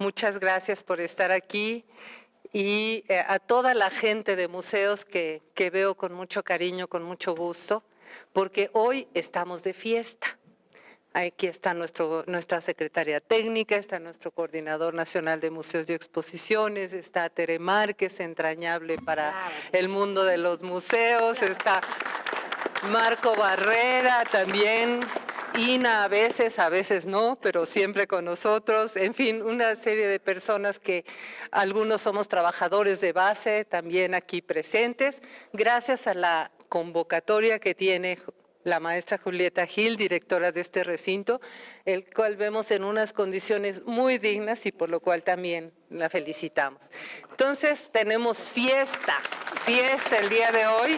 muchas gracias por estar aquí y a toda la gente de museos que veo con mucho cariño, con mucho gusto, porque hoy estamos de fiesta. Aquí está nuestra secretaria técnica, está nuestro coordinador nacional de museos y exposiciones, está Tere Márquez, entrañable para el mundo de los museos, está Marco Barrera también, Ina a veces no, pero siempre con nosotros. En fin, una serie de personas que algunos somos trabajadores de base también aquí presentes. Gracias a la convocatoria que tiene la maestra Julieta Gil, directora de este recinto, el cual vemos en unas condiciones muy dignas y por lo cual también la felicitamos. Entonces tenemos fiesta el día de hoy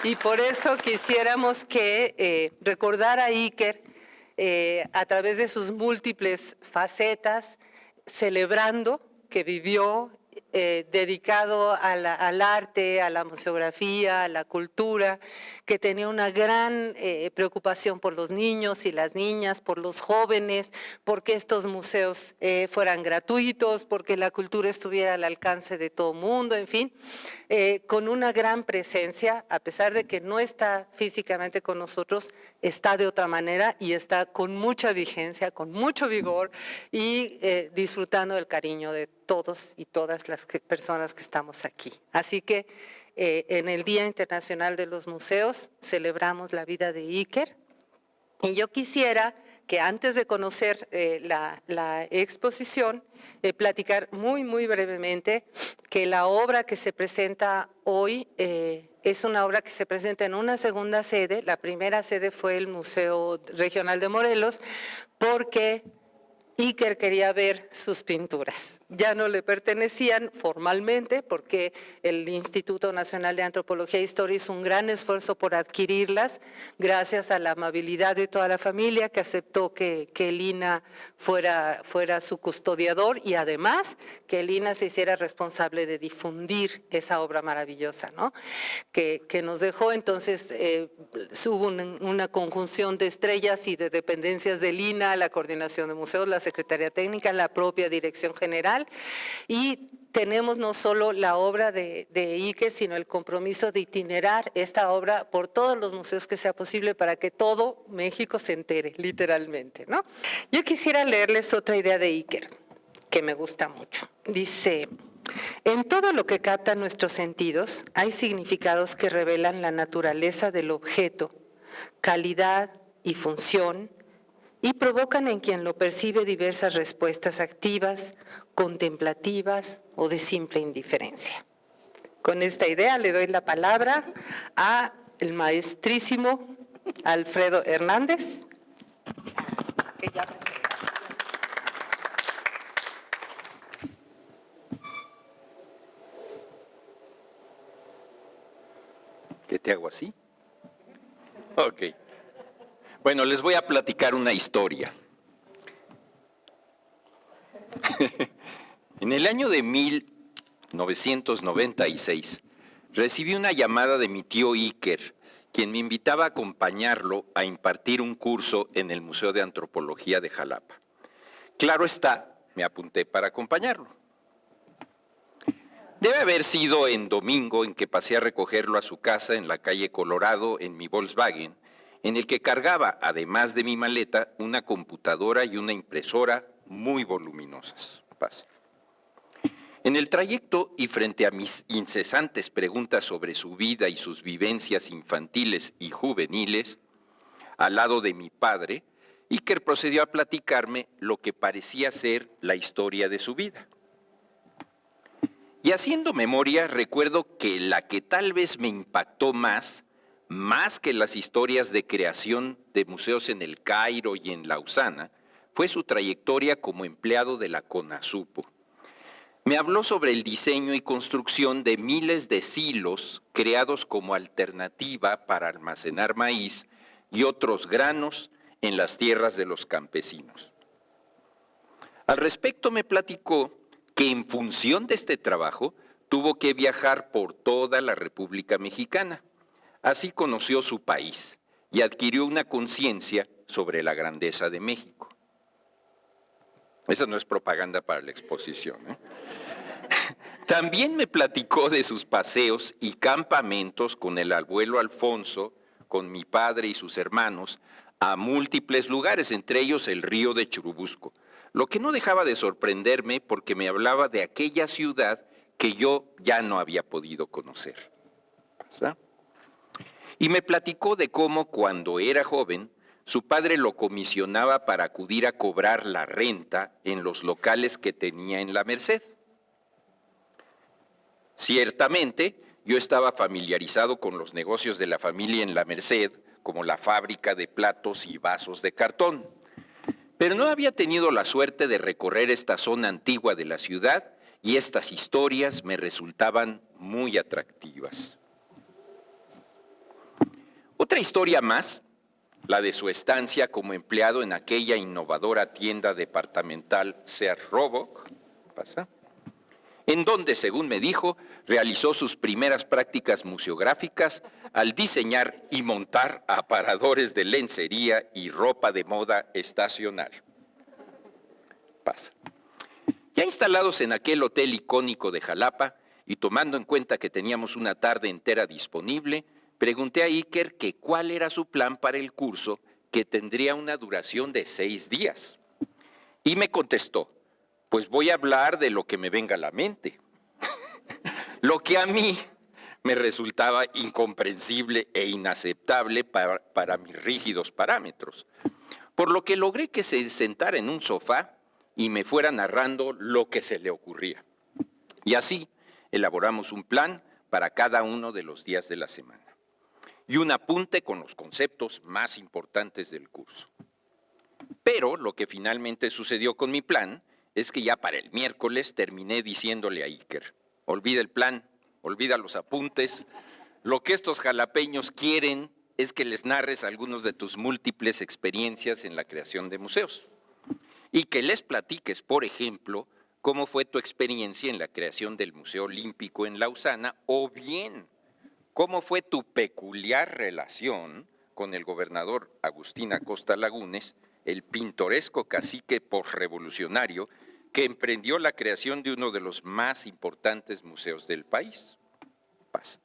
y por eso quisiéramos que recordar a Iker a través de sus múltiples facetas, celebrando que vivió dedicado al arte, a la museografía, a la cultura, que tenía una gran preocupación por los niños y las niñas, por los jóvenes, porque estos museos fueran gratuitos, porque la cultura estuviera al alcance de todo mundo, en fin, con una gran presencia, a pesar de que no está físicamente con nosotros, está de otra manera y está con mucha vigencia, con mucho vigor y disfrutando del cariño de todos y todas las personas que estamos aquí. Así que en el Día Internacional de los Museos celebramos la vida de Iker y yo quisiera que antes de conocer la exposición, platicar muy brevemente que la obra que se presenta hoy es una obra que se presenta en una segunda sede. La primera sede fue el Museo Regional de Morelos, porque Iker quería ver sus pinturas. Ya no le pertenecían formalmente porque el Instituto Nacional de Antropología e Historia hizo un gran esfuerzo por adquirirlas, gracias a la amabilidad de toda la familia que aceptó que el INA fuera su custodiador y además que el INA se hiciera responsable de difundir esa obra maravillosa, ¿no? que nos dejó. Entonces hubo una conjunción de estrellas y de dependencias del INA, la coordinación de museos, la Secretaría Técnica, la propia Dirección General, y tenemos no solo la obra de Iker, sino el compromiso de itinerar esta obra por todos los museos que sea posible para que todo México se entere, literalmente, ¿no? Yo quisiera leerles otra idea de Iker, que me gusta mucho. Dice: en todo lo que captan nuestros sentidos hay significados que revelan la naturaleza del objeto, calidad y función, y provocan en quien lo percibe diversas respuestas activas, contemplativas o de simple indiferencia. Con esta idea le doy la palabra a el maestrísimo Alfredo Hernández, que ya ¿Qué te hago así? Ok. Bueno, les voy a platicar una historia. En el año de 1996, recibí una llamada de mi tío Iker, quien me invitaba a acompañarlo a impartir un curso en el Museo de Antropología de Jalapa. Claro está, me apunté para acompañarlo. Debe haber sido en domingo en que pasé a recogerlo a su casa en la calle Colorado en mi Volkswagen, en el que cargaba, además de mi maleta, una computadora y una impresora muy voluminosas. Pase. En el trayecto y frente a mis incesantes preguntas sobre su vida y sus vivencias infantiles y juveniles, al lado de mi padre, Iker procedió a platicarme lo que parecía ser la historia de su vida. Y haciendo memoria, recuerdo que la que tal vez me impactó más que las historias de creación de museos en el Cairo y en Lausana, fue su trayectoria como empleado de la CONASUPO. Me habló sobre el diseño y construcción de miles de silos creados como alternativa para almacenar maíz y otros granos en las tierras de los campesinos. Al respecto me platicó que en función de este trabajo tuvo que viajar por toda la República Mexicana. Así conoció su país y adquirió una conciencia sobre la grandeza de México. Eso no es propaganda para la exposición, ¿eh? También me platicó de sus paseos y campamentos con el abuelo Alfonso, con mi padre y sus hermanos, a múltiples lugares, entre ellos el río de Churubusco, lo que no dejaba de sorprenderme porque me hablaba de aquella ciudad que yo ya no había podido conocer. ¿Pasa? Y me platicó de cómo cuando era joven, su padre lo comisionaba para acudir a cobrar la renta en los locales que tenía en la Merced. Ciertamente, yo estaba familiarizado con los negocios de la familia en la Merced, como la fábrica de platos y vasos de cartón, pero no había tenido la suerte de recorrer esta zona antigua de la ciudad y estas historias me resultaban muy atractivas. Otra historia más, la de su estancia como empleado en aquella innovadora tienda departamental Sears Roebuck, ¿pasa?, en donde, según me dijo, realizó sus primeras prácticas museográficas al diseñar y montar aparadores de lencería y ropa de moda estacional. Pasa. Ya instalados en aquel hotel icónico de Jalapa y tomando en cuenta que teníamos una tarde entera disponible, pregunté a Iker que cuál era su plan para el curso, que tendría una duración de 6 días. Y me contestó: pues voy a hablar de lo que me venga a la mente. Lo que a mí me resultaba incomprensible e inaceptable para mis rígidos parámetros. Por lo que logré que se sentara en un sofá y me fuera narrando lo que se le ocurría. Y así elaboramos un plan para cada uno de los días de la semana. Y un apunte con los conceptos más importantes del curso. Pero lo que finalmente sucedió con mi plan es que ya para el miércoles terminé diciéndole a Iker: olvida el plan, olvida los apuntes. Lo que estos jalapeños quieren es que les narres algunos de tus múltiples experiencias en la creación de museos. Y que les platiques, por ejemplo, cómo fue tu experiencia en la creación del Museo Olímpico en Lausana, o bien cómo fue tu peculiar relación con el gobernador Agustín Acosta Lagunes, el pintoresco cacique posrevolucionario que emprendió la creación de uno de los más importantes museos del país. Pasa.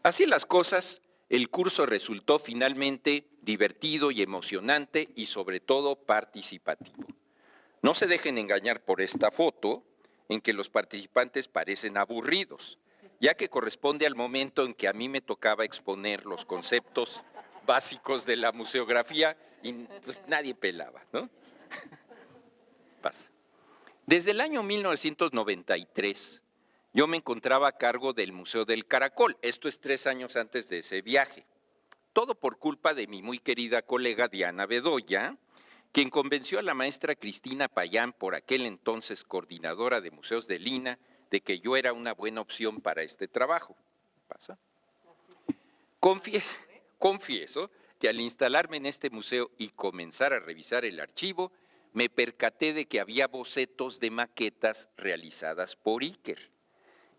Así las cosas, el curso resultó finalmente divertido y emocionante y sobre todo participativo. No se dejen engañar por esta foto en que los participantes parecen aburridos, ya que corresponde al momento en que a mí me tocaba exponer los conceptos básicos de la museografía y pues nadie pelaba, ¿no? Pasa. Desde el año 1993, yo me encontraba a cargo del Museo del Caracol. Esto es 3 años antes de ese viaje. Todo por culpa de mi muy querida colega Diana Bedoya, quien convenció a la maestra Cristina Payán, por aquel entonces coordinadora de museos de Lina, de que yo era una buena opción para este trabajo. ¿Pasa? Confieso que al instalarme en este museo y comenzar a revisar el archivo, me percaté de que había bocetos de maquetas realizadas por Iker.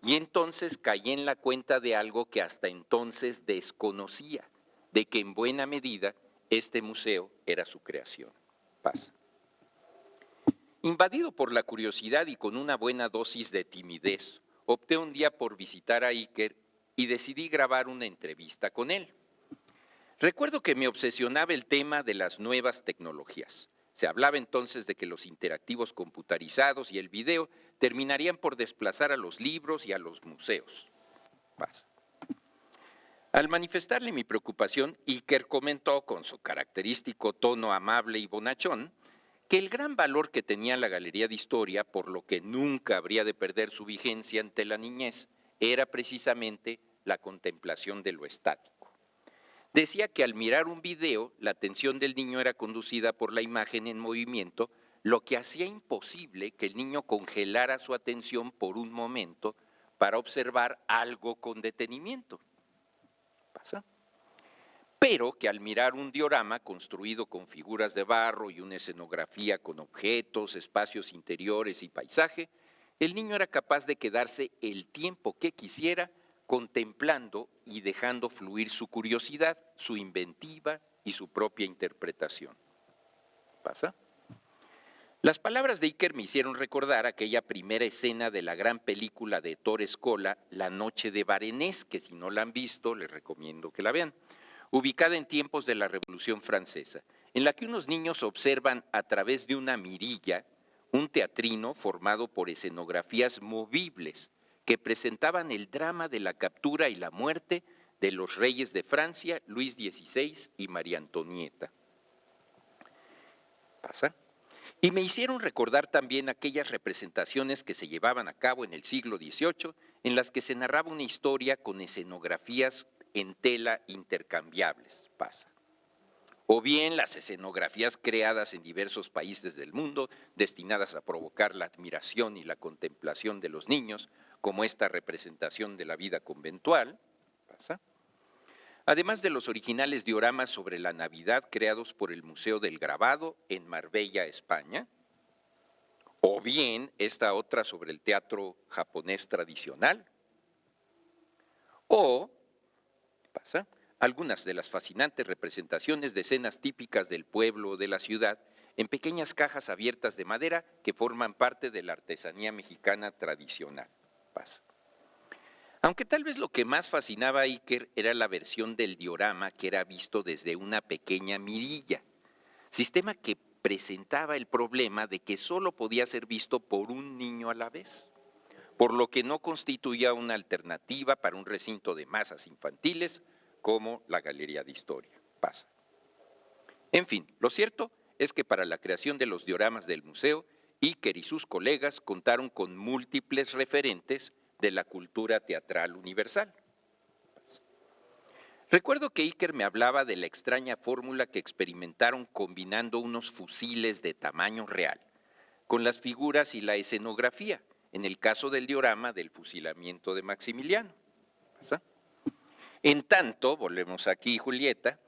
Y entonces caí en la cuenta de algo que hasta entonces desconocía, de que en buena medida este museo era su creación. Pasa. Invadido por la curiosidad y con una buena dosis de timidez, opté un día por visitar a Iker y decidí grabar una entrevista con él. Recuerdo que me obsesionaba el tema de las nuevas tecnologías. Se hablaba entonces de que los interactivos computarizados y el video terminarían por desplazar a los libros y a los museos. Pasa. Al manifestarle mi preocupación, Iker comentó con su característico tono amable y bonachón que el gran valor que tenía la Galería de Historia, por lo que nunca habría de perder su vigencia ante la niñez, era precisamente la contemplación de lo estático. Decía que al mirar un video, la atención del niño era conducida por la imagen en movimiento, lo que hacía imposible que el niño congelara su atención por un momento para observar algo con detenimiento. ¿Pasa? Pero que al mirar un diorama construido con figuras de barro y una escenografía con objetos, espacios interiores y paisaje, el niño era capaz de quedarse el tiempo que quisiera contemplando y dejando fluir su curiosidad, su inventiva y su propia interpretación. ¿Pasa? Las palabras de Iker me hicieron recordar aquella primera escena de la gran película de Ettore Scola, La noche de Varennes, que si no la han visto les recomiendo que la vean, ubicada en tiempos de la Revolución Francesa, en la que unos niños observan a través de una mirilla un teatrino formado por escenografías movibles que presentaban el drama de la captura y la muerte de los reyes de Francia, Luis XVI y María Antonieta. ¿Pasa? Y me hicieron recordar también aquellas representaciones que se llevaban a cabo en el siglo XVIII, en las que se narraba una historia con escenografías en tela intercambiables. Pasa. O bien las escenografías creadas en diversos países del mundo, destinadas a provocar la admiración y la contemplación de los niños, como esta representación de la vida conventual. Pasa. Además de los originales dioramas sobre la Navidad creados por el Museo del Grabado en Marbella, España, o bien esta otra sobre el teatro japonés tradicional, o, pasa, algunas de las fascinantes representaciones de escenas típicas del pueblo o de la ciudad en pequeñas cajas abiertas de madera que forman parte de la artesanía mexicana tradicional. Pasa. Aunque tal vez lo que más fascinaba a Iker era la versión del diorama que era visto desde una pequeña mirilla, sistema que presentaba el problema de que solo podía ser visto por un niño a la vez, por lo que no constituía una alternativa para un recinto de masas infantiles como la Galería de Historia. Pasa. En fin, lo cierto es que para la creación de los dioramas del museo, Iker y sus colegas contaron con múltiples referentes de la cultura teatral universal. Recuerdo que Iker me hablaba de la extraña fórmula que experimentaron combinando unos fusiles de tamaño real con las figuras y la escenografía, en el caso del diorama del fusilamiento de Maximiliano. ¿Pasa? En tanto, volvemos aquí, Julieta,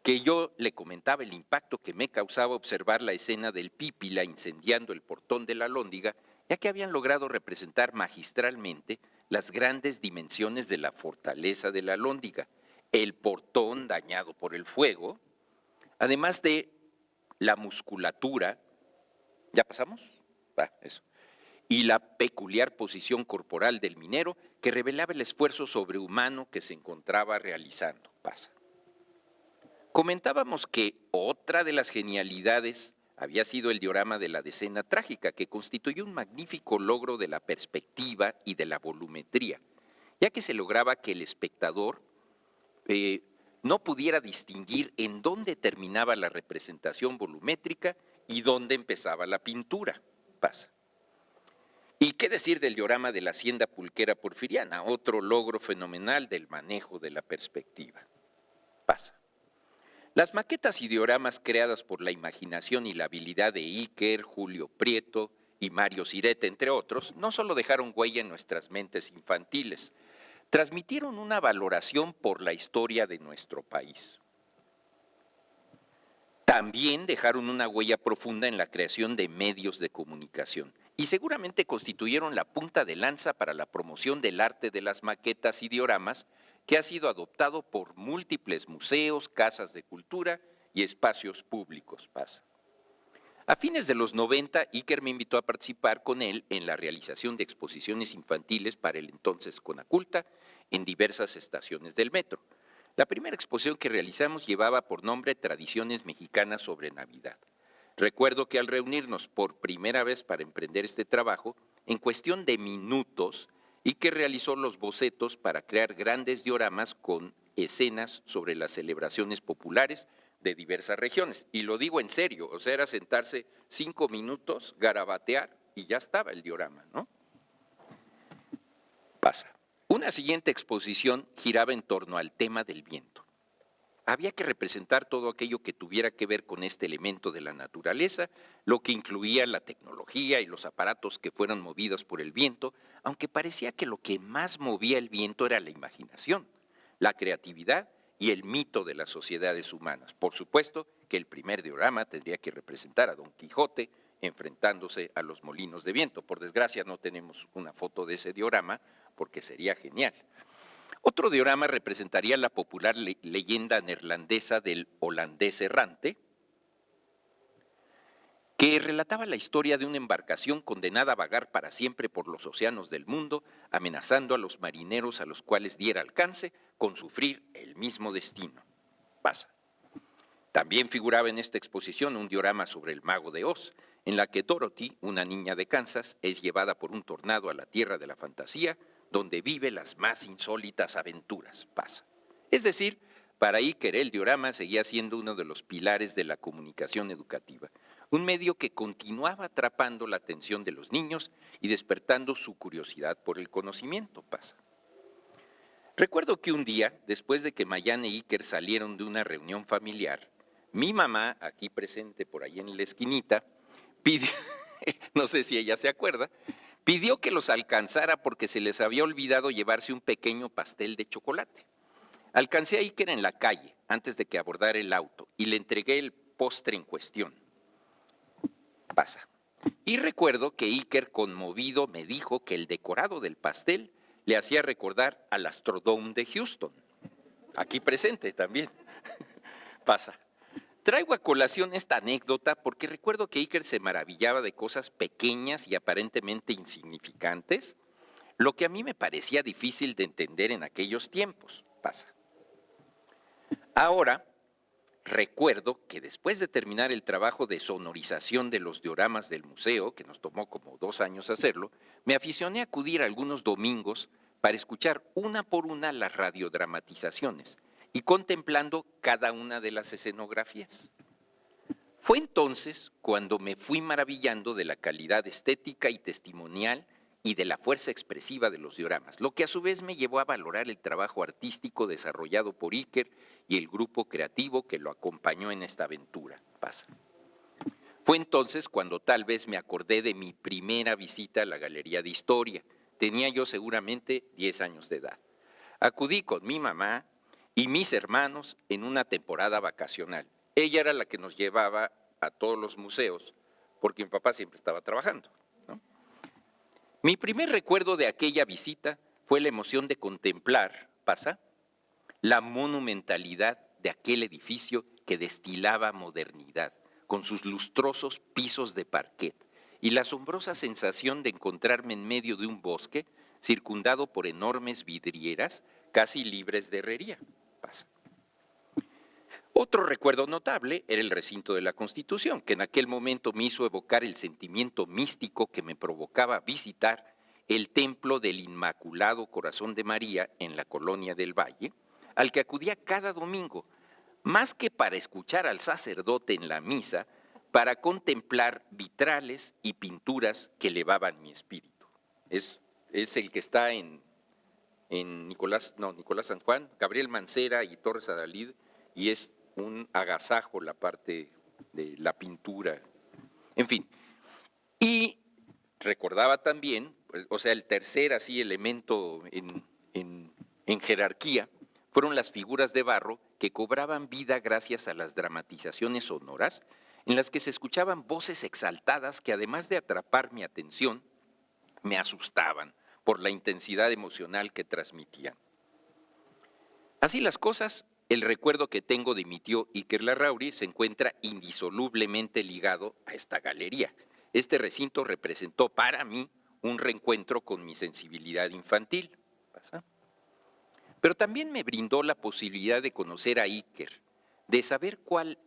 que yo le comentaba el impacto que me causaba observar la escena del Pípila incendiando el portón de la Alhóndiga, ya que habían logrado representar magistralmente las grandes dimensiones de la fortaleza de la Alhóndiga, el portón dañado por el fuego, además de la musculatura, ¿ya pasamos? Eso. Y la peculiar posición corporal del minero que revelaba el esfuerzo sobrehumano que se encontraba realizando. Pasa. Comentábamos que otra de las genialidades había sido el diorama de la Decena Trágica, que constituyó un magnífico logro de la perspectiva y de la volumetría, ya que se lograba que el espectador no pudiera distinguir en dónde terminaba la representación volumétrica y dónde empezaba la pintura. Pasa. ¿Y qué decir del diorama de la Hacienda Pulquera Porfiriana? Otro logro fenomenal del manejo de la perspectiva. Pasa. Las maquetas y dioramas creadas por la imaginación y la habilidad de Iker, Julio Prieto y Mario Sirete, entre otros, no solo dejaron huella en nuestras mentes infantiles, transmitieron una valoración por la historia de nuestro país. También dejaron una huella profunda en la creación de medios de comunicación y seguramente constituyeron la punta de lanza para la promoción del arte de las maquetas y dioramas que ha sido adoptado por múltiples museos, casas de cultura y espacios públicos. Pasa. A fines de los 90, Iker me invitó a participar con él en la realización de exposiciones infantiles para el entonces Conaculta en diversas estaciones del metro. La primera exposición que realizamos llevaba por nombre Tradiciones Mexicanas sobre Navidad. Recuerdo que al reunirnos por primera vez para emprender este trabajo, en cuestión de minutos, Iker realizó los bocetos para crear grandes dioramas con escenas sobre las celebraciones populares de diversas regiones. Y lo digo en serio, o sea, era sentarse 5 minutos, garabatear y ya estaba el diorama, ¿no? Pasa. Una siguiente exposición giraba en torno al tema del viento. Había que representar todo aquello que tuviera que ver con este elemento de la naturaleza, lo que incluía la tecnología y los aparatos que fueron movidos por el viento, aunque parecía que lo que más movía el viento era la imaginación, la creatividad y el mito de las sociedades humanas. Por supuesto que el primer diorama tendría que representar a Don Quijote enfrentándose a los molinos de viento. Por desgracia no tenemos una foto de ese diorama porque sería genial. Otro diorama representaría la popular leyenda neerlandesa del holandés errante, que relataba la historia de una embarcación condenada a vagar para siempre por los océanos del mundo, amenazando a los marineros a los cuales diera alcance con sufrir el mismo destino. Pasa. También figuraba en esta exposición un diorama sobre el mago de Oz, en la que Dorothy, una niña de Kansas, es llevada por un tornado a la tierra de la fantasía, donde vive las más insólitas aventuras. Pasa. Es decir, para Iker el diorama seguía siendo uno de los pilares de la comunicación educativa, un medio que continuaba atrapando la atención de los niños y despertando su curiosidad por el conocimiento. Pasa. Recuerdo que un día, después de que Mayane e Iker salieron de una reunión familiar, mi mamá, aquí presente por ahí en la esquinita, pidió, no sé si ella se acuerda, pidió que los alcanzara porque se les había olvidado llevarse un pequeño pastel de chocolate. Alcancé a Iker en la calle antes de que abordara el auto y le entregué el postre en cuestión. Pasa. Y recuerdo que Iker, conmovido, me dijo que el decorado del pastel le hacía recordar al Astrodome de Houston. Aquí presente también. Pasa. Traigo a colación esta anécdota porque recuerdo que Iker se maravillaba de cosas pequeñas y aparentemente insignificantes, lo que a mí me parecía difícil de entender en aquellos tiempos. Pasa. Ahora, recuerdo que después de terminar el trabajo de sonorización de los dioramas del museo, que nos tomó como 2 años hacerlo, me aficioné a acudir algunos domingos para escuchar una por una las radiodramatizaciones y contemplando cada una de las escenografías. Fue entonces cuando me fui maravillando de la calidad estética y testimonial y de la fuerza expresiva de los dioramas, lo que a su vez me llevó a valorar el trabajo artístico desarrollado por Iker y el grupo creativo que lo acompañó en esta aventura. Pasa. Fue entonces cuando tal vez me acordé de mi primera visita a la Galería de Historia. Tenía yo seguramente 10 años de edad. Acudí con mi mamá y mis hermanos en una temporada vacacional. Ella era la que nos llevaba a todos los museos, porque mi papá siempre estaba trabajando, ¿no? Mi primer recuerdo de aquella visita fue la emoción de contemplar, pasa, la monumentalidad de aquel edificio que destilaba modernidad, con sus lustrosos pisos de parquet, y la asombrosa sensación de encontrarme en medio de un bosque circundado por enormes vidrieras casi libres de herrería. Pasa. Otro recuerdo notable era el recinto de la Constitución, que en aquel momento me hizo evocar el sentimiento místico que me provocaba visitar el templo del Inmaculado Corazón de María en la Colonia del Valle, al que acudía cada domingo, más que para escuchar al sacerdote en la misa, para contemplar vitrales y pinturas que elevaban mi espíritu. Es el que está en Nicolás San Juan, Gabriel Mancera y Torres Adalid, y es un agasajo la parte de la pintura. En fin, y recordaba también, o sea, el tercer así elemento en jerarquía, fueron las figuras de barro que cobraban vida gracias a las dramatizaciones sonoras, en las que se escuchaban voces exaltadas que además de atrapar mi atención, me asustaban por la intensidad emocional que transmitían. Así las cosas, el recuerdo que tengo de mi tío Iker Larrauri se encuentra indisolublemente ligado a esta galería. Este recinto representó para mí un reencuentro con mi sensibilidad infantil. ¿Pasa? Pero también me brindó la posibilidad de conocer a Iker, de saber cuál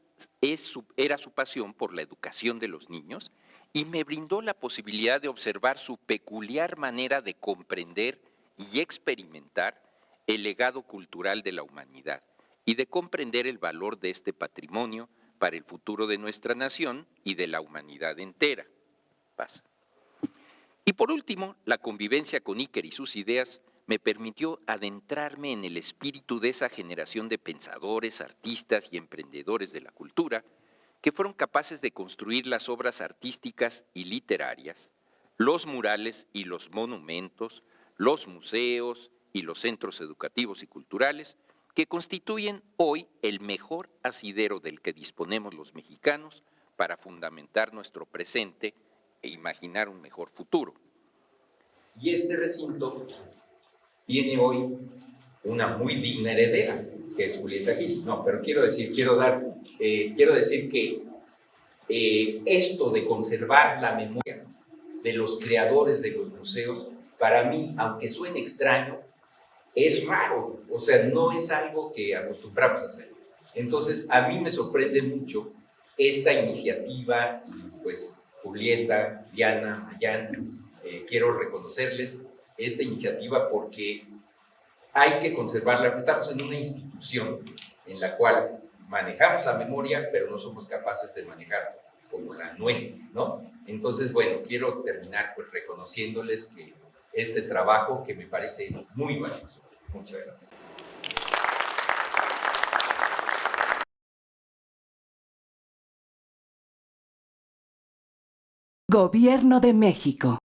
era su pasión por la educación de los niños, y me brindó la posibilidad de observar su peculiar manera de comprender y experimentar el legado cultural de la humanidad y de comprender el valor de este patrimonio para el futuro de nuestra nación y de la humanidad entera. Pasa. Y por último, la convivencia con Iker y sus ideas me permitió adentrarme en el espíritu de esa generación de pensadores, artistas y emprendedores de la cultura que fueron capaces de construir las obras artísticas y literarias, los murales y los monumentos, los museos y los centros educativos y culturales que constituyen hoy el mejor asidero del que disponemos los mexicanos para fundamentar nuestro presente e imaginar un mejor futuro. Y este recinto tiene hoy una muy digna heredera, que es Julieta Gil. No, pero quiero decir que esto de conservar la memoria de los creadores de los museos, para mí, aunque suene extraño, es raro, o sea, no es algo que acostumbramos a hacer. Entonces, a mí me sorprende mucho esta iniciativa y pues Julieta, Diana, Mayan, quiero reconocerles esta iniciativa porque hay que conservarla. Estamos en una institución en la cual manejamos la memoria, pero no somos capaces de manejar como la nuestra, ¿no? Entonces, bueno, quiero terminar pues reconociéndoles que este trabajo que me parece muy valioso. Muchas gracias. Gobierno de México.